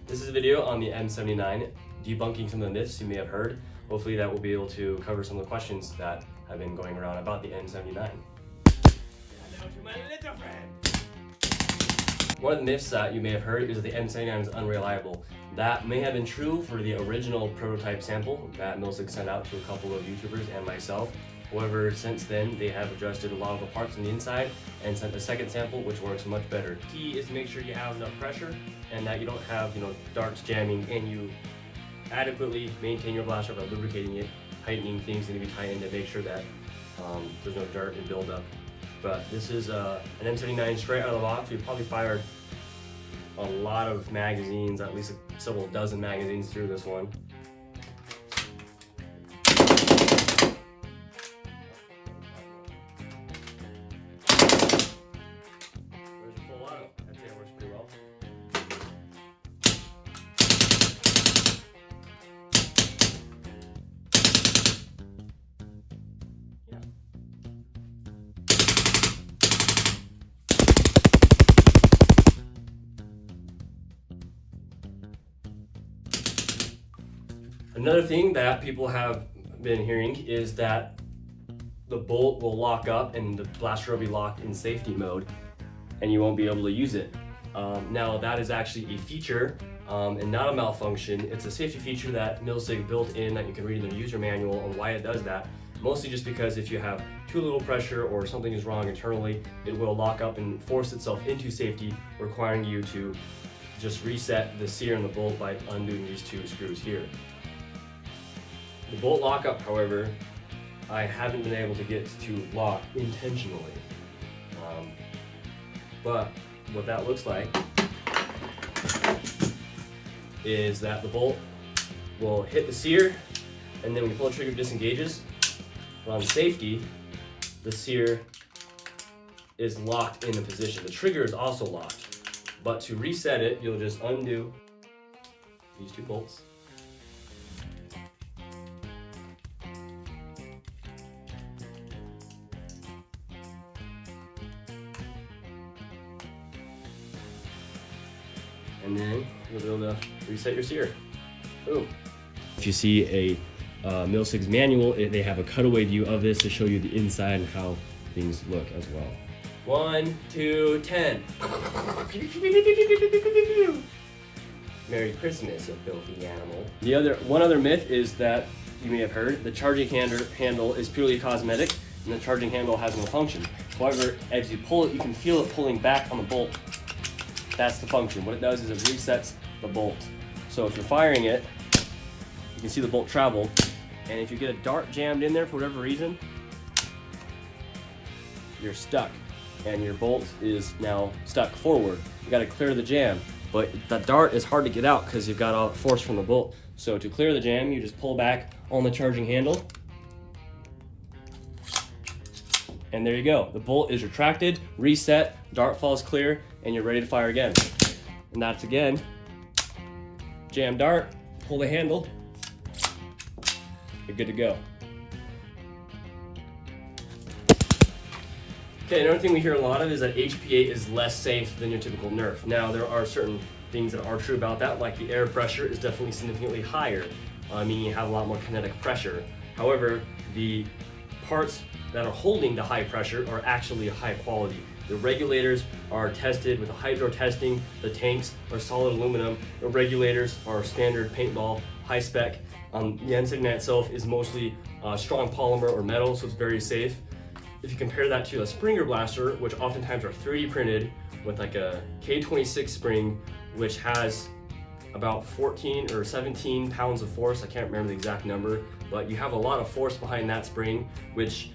This is a video on the M79, debunking some of the myths you may have heard. Hopefully that will be able to cover some of the questions that have been going around about the M79. One of the myths that you may have heard is that the M79 is unreliable. That may have been true for the original prototype sample that Milsig sent out to a couple of YouTubers and myself. However, since then, they have adjusted a lot of the parts on the inside and sent a second sample, which works much better. The key is to make sure you have enough pressure and that you don't have, darts jamming, and you adequately maintain your blaster by lubricating it, tightening things need to be tightened to make sure that there's no dirt and buildup. But this is an M79 straight out of the box. We've probably fired a lot of magazines, at least several dozen magazines through this one. There's a full auto. I'd say it works pretty well. Yeah. Another thing that people have been hearing is that the bolt will lock up and the blaster will be locked in safety mode and you won't be able to use it. Now that is actually a feature and not a malfunction. It's a safety feature that Milsig built in that you can read in the user manual on why it does that. Mostly just because if you have too little pressure or something is wrong internally, it will lock up and force itself into safety, requiring you to just reset the sear in the bolt by undoing these two screws here. The bolt lockup, however, I haven't been able to get to lock intentionally. But what that looks like is that the bolt will hit the sear, and then when you pull the trigger, it disengages. But on safety, the sear is locked in a position. The trigger is also locked. But to reset it, you'll just undo these two bolts. And then you'll be able to reset your sear. Boom. If you see a Milsig's manual, they have a cutaway view of this to show you the inside and how things look as well. 1, 2, 10. Merry Christmas, you filthy animal. One other myth is that you may have heard, the charging handle is purely cosmetic and the charging handle has no function. However, as you pull it, you can feel it pulling back on the bolt. That's the function. What it does is it resets the bolt. So if you're firing it, you can see the bolt travel, and if you get a dart jammed in there for whatever reason, you're stuck, and your bolt is now stuck forward. You gotta clear the jam, but the dart is hard to get out because you've got all the force from the bolt. So to clear the jam, you just pull back on the charging handle, and there you go. The bolt is retracted, reset, dart falls clear, and you're ready to fire again. And that's again, jam dart, pull the handle, you're good to go. Okay, another thing we hear a lot of is that HP8 is less safe than your typical Nerf. Now, there are certain things that are true about that, like the air pressure is definitely significantly higher, meaning you have a lot more kinetic pressure. However, the parts that are holding the high pressure are actually high quality. The regulators are tested with a hydro testing, the tanks are solid aluminum, the regulators are standard paintball, high spec. The M79 itself is mostly strong polymer or metal, so it's very safe. If you compare that to a Springer blaster, which oftentimes are 3D printed with like a K26 spring, which has about 14 or 17 pounds of force, I can't remember the exact number, but you have a lot of force behind that spring, which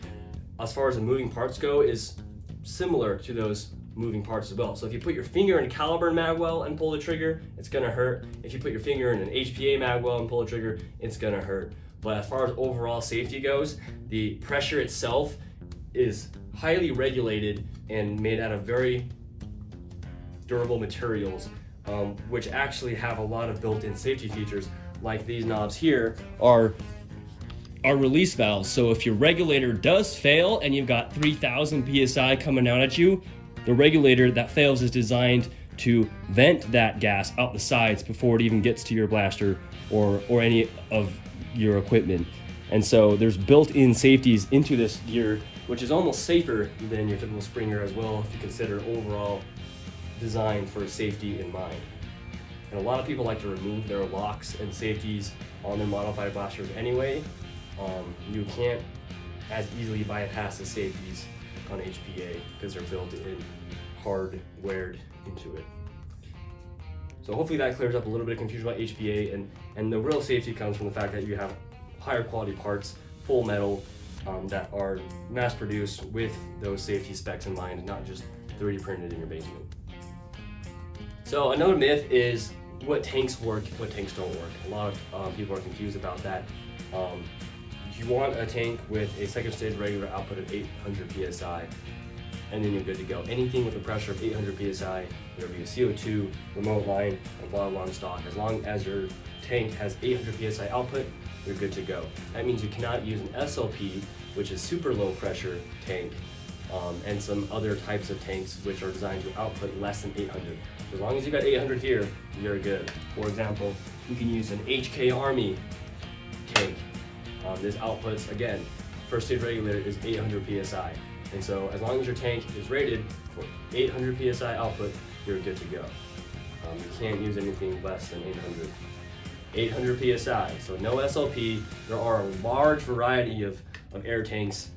as far as the moving parts go is similar to those moving parts as well. So if you put your finger in a Caliburn magwell and pull the trigger, it's gonna hurt. If you put your finger in an HPA magwell and pull the trigger, it's gonna hurt. But as far as overall safety goes, the pressure itself is highly regulated and made out of very durable materials, which actually have a lot of built-in safety features. Like these knobs here are release valves. So if your regulator does fail and you've got 3,000 PSI coming out at you, the regulator that fails is designed to vent that gas out the sides before it even gets to your blaster or any of your equipment. And so there's built-in safeties into this gear, which is almost safer than your typical Springer as well, if you consider overall design for safety in mind. And a lot of people like to remove their locks and safeties on their modified blasters anyway. You can't as easily bypass the safeties on HPA because they're built in, hardwired into it. So hopefully that clears up a little bit of confusion about HPA, and the real safety comes from the fact that you have higher quality parts, full metal, that are mass produced with those safety specs in mind, not just 3D printed in your basement. So another myth is what tanks work, what tanks don't work. A lot of people are confused about that. You want a tank with a second stage regular output of 800 psi, and then you're good to go. Anything with a pressure of 800 psi, whether it be a CO2, remote line, or blah long stock, as long as your tank has 800 psi output, you're good to go. That means you cannot use an SLP, which is super low pressure tank, and some other types of tanks which are designed to output less than 800. As long as you got 800 here, you're good. For example, you can use an HK Army tank. This outputs, again, first stage regulator is 800 psi. And so as long as your tank is rated for 800 psi output, you're good to go. You can't use anything less than 800. 800 psi, so no SLP. There are a large variety of air tanks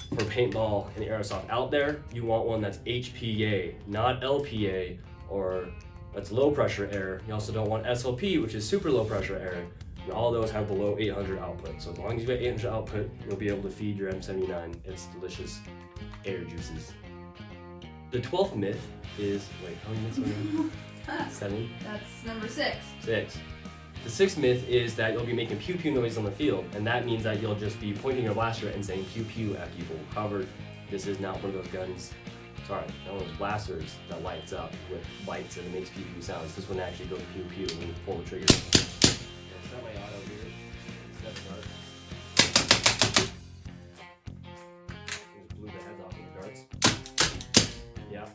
for paintball and airsoft out there. You want one that's HPA, not LPA, or that's low pressure air. You also don't want SLP, which is super low pressure air. And all those have below 800 output. So as long as you get 800 output, you'll be able to feed your M79 its delicious air juices. The 12th myth is, wait, how many myths are there? 7? That's number 6. 6. The 6th myth is that you'll be making pew pew noise on the field, and that means that you'll just be pointing your blaster and saying pew pew at people. However, this is not one of those guns. Sorry, not one of those blasters that lights up with lights and it makes pew pew sounds. This one actually goes pew pew when you pull the trigger. Set my auto here. Set start. Just blew the heads off of the darts. Yeah,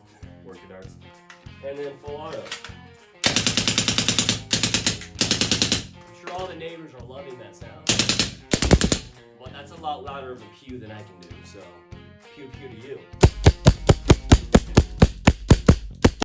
work the darts. And then full auto. I'm sure all the neighbors are loving that sound. Well, that's a lot louder of a pew than I can do, so pew pew to you.